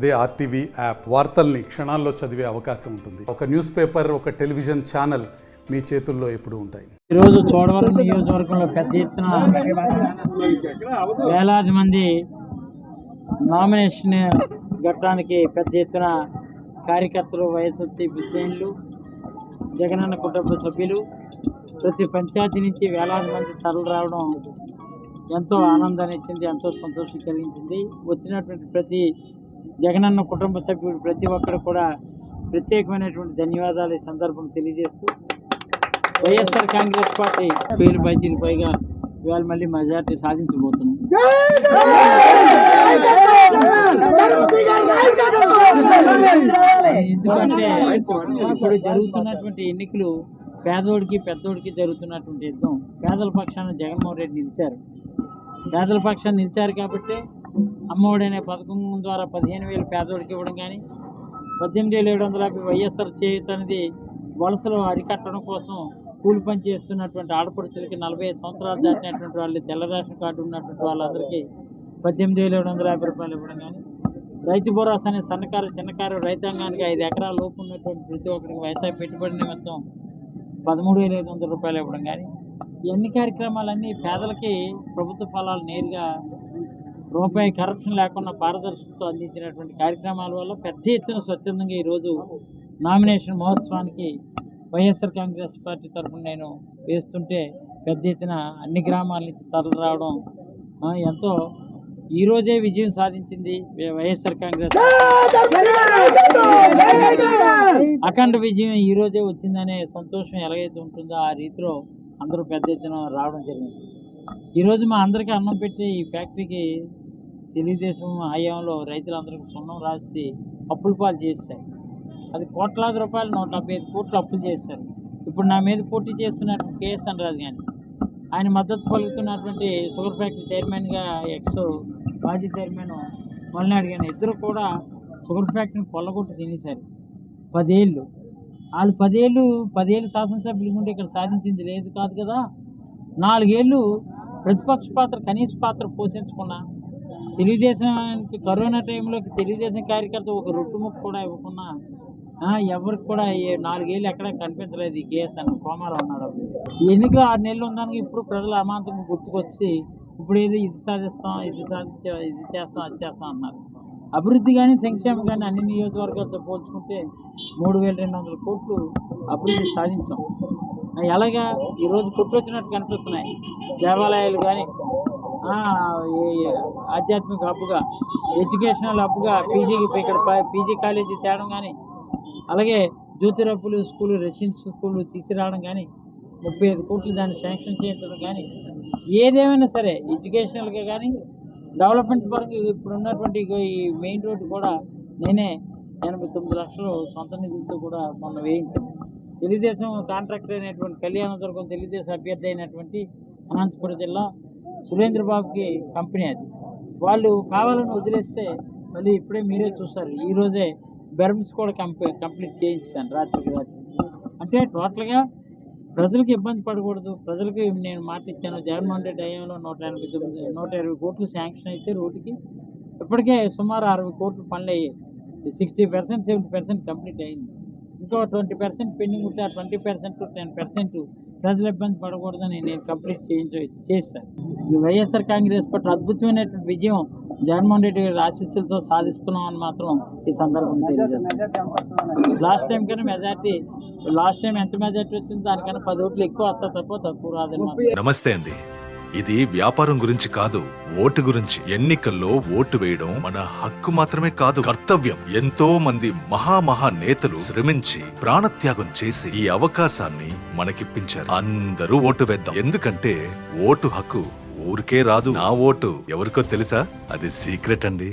అదే RTV app వార్తల్ని క్షణాల్లో చదివే అవకాశం ఉంటుంది. ఒక న్యూస్ పేపర్, ఒక టెలివిజన్ ఛానల్ మీ చేతుల్లో ఎప్పుడూ ఉంటాయి. ఈరోజు చోడవరం నియోజకవర్గంలో పెద్ద ఎత్తున వేలాది మంది నామినేషన్ ఘట్టానికి పెద్ద ఎత్తున కార్యకర్తలు, వైఎస్ఆర్సీపీ శ్రేణులు, జగనన్న కుటుంబ సభ్యులు ప్రతి పంచాయతీ నుంచి వేలాది మంది తరలి రావడం ఎంతో ఆనందాన్ని ఇచ్చింది, ఎంతో సంతోషం కలిగించింది. వచ్చినటువంటి ప్రతి జగనన్న కుటుంబ సభ్యుడు ప్రతి ఒక్కరు కూడా ప్రత్యేకమైనటువంటి ధన్యవాదాలు ఈ సందర్భం తెలియజేస్తూ, వైఎస్ఆర్ కాంగ్రెస్ పార్టీ 1000 పైచీలకు పైగా ఇవాళ మళ్ళీ మెజార్టీ సాధించబోతున్నాం. ఎందుకంటే ఇప్పుడు జరుగుతున్నటువంటి ఎన్నికలు పేదోడికి పెద్దోడికి జరుగుతున్నటువంటి యుద్ధం. పేదల పక్షాన జగన్మోహన్ రెడ్డి నిలిచారు. పేదల పక్షాన్ని నిలిచారు కాబట్టి అమ్మఒడి అనే పథకం ద్వారా 15,000 పేదోడికి ఇవ్వడం కానీ, 18,750 వైఎస్ఆర్ చేయూత అనేది వలసలు అరికట్టడం కోసం కూలి పని చేస్తున్నటువంటి ఆడపడుచులకి 45 సంవత్సరాలు దాటినటువంటి వాళ్ళు, తెల్ల రేషన్ కార్డు ఉన్నటువంటి వాళ్ళందరికీ 18,750 రూపాయలు ఇవ్వడం కానీ, రైతు భరోసా అనే సన్నకారు చిన్నకారు రైతాంగానికి 5 ఎకరాల లోపు ఉన్నటువంటి ప్రతి ఒక్కరికి వ్యవసాయ పెట్టుబడి నిమిత్తం 13,500 రూపాయలు ఇవ్వడం కానీ, ఇవన్నీ కార్యక్రమాలన్నీ పేదలకి ప్రభుత్వ ఫలాలు నేరుగా రూపాయి కరప్షన్ లేకుండా పారదర్శకతో అందించినటువంటి కార్యక్రమాల వల్ల పెద్ద ఎత్తున స్వచ్ఛందంగా ఈరోజు నామినేషన్ మహోత్సవానికి వైఎస్ఆర్ కాంగ్రెస్ పార్టీ తరఫున నేను వేస్తుంటే పెద్ద ఎత్తున అన్ని గ్రామాల నుంచి తరలి రావడం ఎంతో ఈరోజే విజయం సాధించింది వైఎస్ఆర్ కాంగ్రెస్. అఖండ విజయం ఈరోజే వచ్చిందనే సంతోషం ఎలాగైతే ఉంటుందో ఆ రీతిలో అందరూ పెద్ద ఎత్తున రావడం జరిగింది. ఈరోజు మా అందరికీ అన్నం పెట్టి ఈ ఫ్యాక్టరీకి తెలుగుదేశం హయాంలో రైతులందరికీ సున్నం రాసి అప్పుల పాలు చేశారు. అది కోట్లాది రూపాయలు 175 కోట్లు అప్పులు చేశారు. ఇప్పుడు నా మీద పోటీ చేస్తున్నటువంటి కేఎస్ఎన్ రాజు కానీ, ఆయన మద్దతు పలుకుతున్నటువంటి షుగర్ ఫ్యాక్టరీ చైర్మన్గా మాజీ చైర్మన్ మల్నాడు కానీ ఇద్దరు కూడా షుగర్ ఫ్యాక్టరీని కొల్లగొట్టి తినేశారు. 10 ఏళ్ళు వాళ్ళు 10 ఏళ్ళు శాసనసభ్యులు ఉంటే ఇక్కడ సాధించింది లేదు కాదు కదా. 4 ఏళ్ళు ప్రతిపక్ష పాత్ర, కనీస పాత్ర పోషించకుండా, తెలుగుదేశానికి కరోనా టైంలోకి తెలుగుదేశం కార్యకర్త ఒక రొట్టు ముక్క కూడా ఇవ్వకుండా ఎవరికి కూడా 4 ఏళ్ళు ఎక్కడ కనిపించలేదు. ఈ కేఎస్ఎన్ కోమాలో ఉన్నాడు. ఈ ఎన్నికలు 6 నెలలు ఉందానికి ఇప్పుడు ప్రజలు అమాంతంగా గుర్తుకొచ్చి ఇప్పుడు ఏదో ఇది సాధిస్తాం, ఇది చేస్తాం, అది చేస్తాం అన్నారు. అభివృద్ధి కానీ సంక్షేమం కానీ అన్ని నియోజకవర్గాలతో పోల్చుకుంటే 3,200 కోట్లు అభివృద్ధి సాధించాం. ఎలాగా ఈరోజు కొట్టొచ్చినట్టు కనిపిస్తున్నాయి. దేవాలయాలు కానీ, ఆధ్యాత్మిక హబ్గా, ఎడ్యుకేషనల్ హబ్గా ఇక్కడ పీజీ కాలేజీ తేవడం కానీ, అలాగే జ్యోతిరప్పులు స్కూలు, రెసిడెన్షియల్ స్కూళ్ళు తీసుకురావడం కానీ, 35 కోట్లు దాన్ని శాంక్షన్ చేయించడం కానీ, ఏదేమైనా సరే ఎడ్యుకేషనల్గా కానీ డెవలప్మెంట్ పరంగా ఇప్పుడు ఉన్నటువంటి ఈ మెయిన్ రోడ్డు కూడా నేనే 89 లక్షలు సొంత నిధులతో కూడా మొన్న వేయించాను. తెలుగుదేశం కాంట్రాక్టర్ అయినటువంటి కళ్యాణదుర్గం తెలుగుదేశం అభ్యర్థి అయినటువంటి అనంతపురం జిల్లా సురేంద్రబాబుకి కంపెనీ అది. వాళ్ళు కావాలని వదిలేస్తే మళ్ళీ ఇప్పుడే మీరే చూస్తారు. ఈరోజే బెర్మ్స్ కూడా కంప్లీట్ చేయించాను రాత్రికి రాత్రి. అంటే టోటల్గా ప్రజలకు ఇబ్బంది పడకూడదు. ప్రజలకు నేను మాట ఇచ్చాను. జగన్మోహన్ రెడ్డి హయాంలో 120 కోట్లు శాంక్షన్ అయితే రోడ్డుకి ఇప్పటికే సుమారు 60 కోట్లు పనులు అయ్యాయి. 60%, 70% కంప్లీట్ అయింది. ఇంకో 20% పెండింగ్ ఉంటే ఆ 20% 10% ప్రజలు ఇబ్బంది పడకూడదని నేను కంప్లీట్ చేస్తాను. ఈ వైఎస్ఆర్ కాంగ్రెస్ పార్టీ అద్భుతమైనటువంటి విజయం జగన్మోహన్ రెడ్డి గారి ఆశీస్సులతో సాధిస్తున్నాం అని మాత్రం ఈ సందర్భంగా తెలియజేస్తాను. లాస్ట్ టైం ఎంత మెజార్టీ వచ్చిందో దానికన్నా 10 ఓట్లు ఎక్కువ వస్తా తప్ప తక్కువ రాదని. నమస్తే అండి. ఇది వ్యాపారం గురించి కాదు, ఓటు గురించి. ఎన్నికల్లో ఓటు వేయడం మన హక్కు మాత్రమే కాదు, కర్తవ్యం. ఎంతో మంది మహా నేతలు శ్రమించి ప్రాణత్యాగం చేసి ఈ అవకాశాన్ని మనకిప్పించారు. అందరూ ఓటు వేద్దాం. ఎందుకంటే ఓటు హక్కు ఊరికే రాదు. నా ఓటు ఎవరికో తెలుసా? అది సీక్రెట్ అండి.